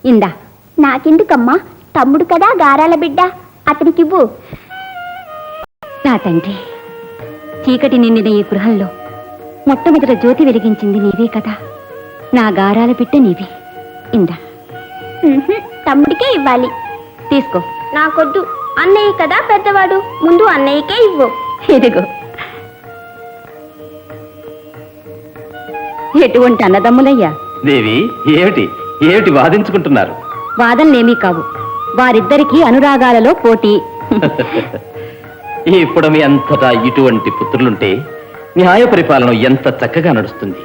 ఇందా. నాకెందుకమ్మా? తమ్ముడు కదా, గారాల బిడ్డ, అతనికివ్వు. నా తండ్రి, చీకటి నిండిన ఈ గృహంలో మొట్టమొదట జ్యోతి వెలిగించింది నీవే కదా. నా గారాల బిడ్డ నీవే. ఇందా. తమ్ముడికే ఇవ్వాలి. తీసుకో. నాకొద్దు, అన్నయ్య కదా పెద్దవాడు, ముందు అన్నయ్యకే ఇవ్వు. ఇదిగో. ఎటువంటి అన్నదమ్ములయ్యా? దేవి, ఏమిటి ఏమిటి వాదించుకుంటున్నారు? వాదనలేమీ కావు, వారిద్దరికీ అనురాగాలలో పోటీ. ఇప్పుడు మీ అంతటా ఇటువంటి పుత్రులుంటే న్యాయ పరిపాలన ఎంత చక్కగా నడుస్తుంది.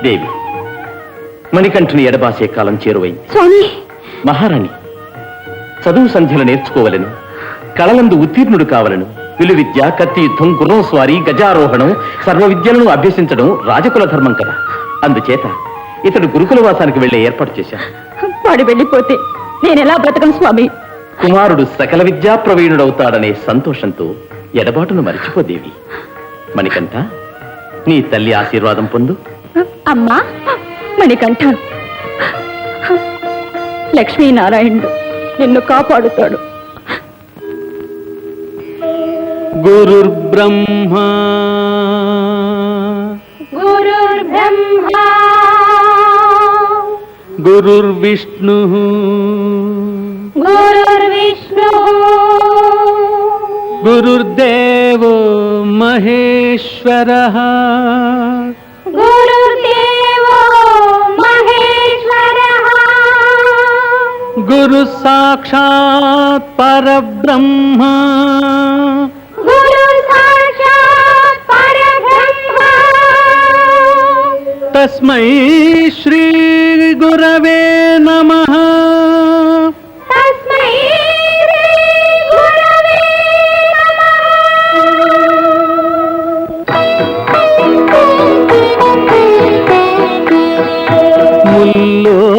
దేవి, మణికంఠుని ఎడబాసే కాలం చేరువైంది. స్వామి, మహారాణి, చదువు సంధ్యలు నేర్చుకోవలను, కళలందు ఉత్తీర్ణుడు కావలను, విలువిద్య, కత్తి యుద్ధం, గుర్రం స్వారీ, గజారోహణం, సర్వ విద్యలను అభ్యసించడం రాజకుల ధర్మం కదా. అందుచేత ఇతడు గురుకుల వాసానికి వెళ్లే ఏర్పాటు చేశాను. వాడు వెళ్ళిపోతే నేనెలా బ్రతకను స్వామి? కుమారుడు సకల విద్యా ప్రవీణుడవుతాడనే సంతోషంతో ఎడబాటును మరిచిపోదేవి. మణికంఠ, నీ తల్లి ఆశీర్వాదం పొందు. అమ్మా, మణికంఠ, లక్ష్మీనారాయణుడు నిన్ను కాపాడుతాడు. గురుర్బ్రహ్మా గురుర్బ్రహ్మా గురుర్విష్ణు గురుర్విష్ణు గురుర్దేవో మహేశ్వరః గురుర్దేవో మహేశ్వరః గురు సాక్షాత్ పరబ్రహ్మ గురు సాక్షాత్ పరబ్రహ్మ తస్మై శ్రీ గురవే నమః. తస్మై శ్రీ గురవే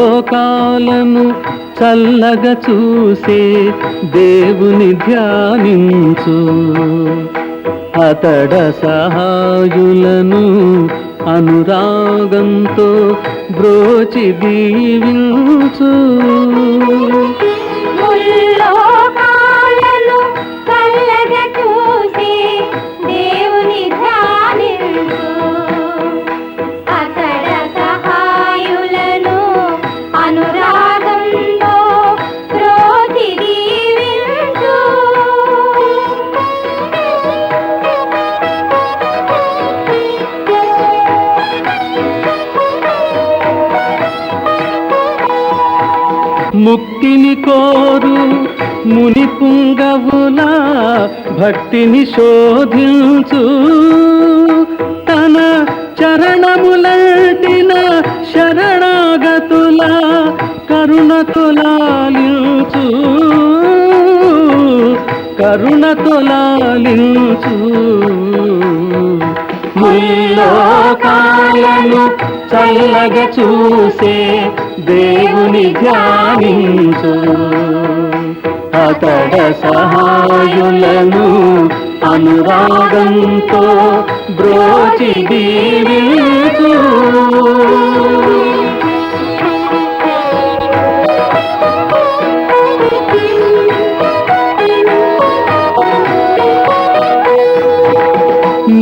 ముల్లోకాలను చల్లగా చూసే దేవుని ధ్యానించు, అతడ సహాయులను అనురాగంతో బ్రోచి దీవించు. ముల్లోకాలను చల్లగా చూసి దేవుని ధ్యానించు, అతడ సహాయులను అనురాగంతో ప్రోచి దీవించు. ముక్తిని కోరు ముని పుంగవుల భక్తిని శోధించు, తన చరణములంటిన శరణాగతుల కరుణతో లాలించు, కరుణతో లాలించు. ముల్లోకాలను చల్లగా చూసే దేవుని ధ్యానించు, అతడ సహాయులను అనురాగంతో బ్రోచి దీవించు.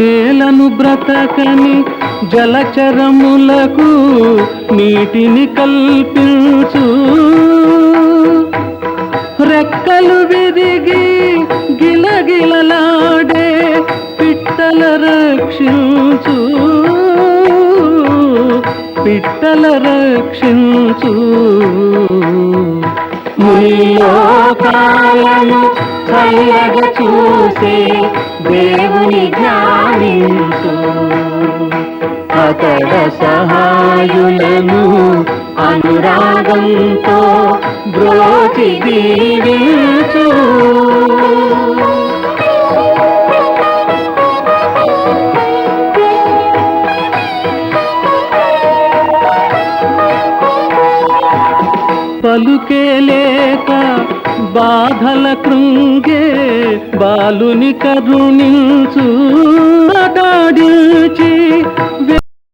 నేలను బ్రతకని జలచరములకు నీటిని కల్పించు, రెక్కలు విరిగి గిలగిలలాడే పిట్టల రక్షించు, పిట్టల రక్షించు. ముల్లోకాలను చల్లగా చూసే దేవుని ధ్యానించు, అతడ సహాయులను అనురాగంతో బ్రోచి దీవించు. పలుకే లేక బాధల కృంగే బాలుని కరుణించు, దాడిల్చి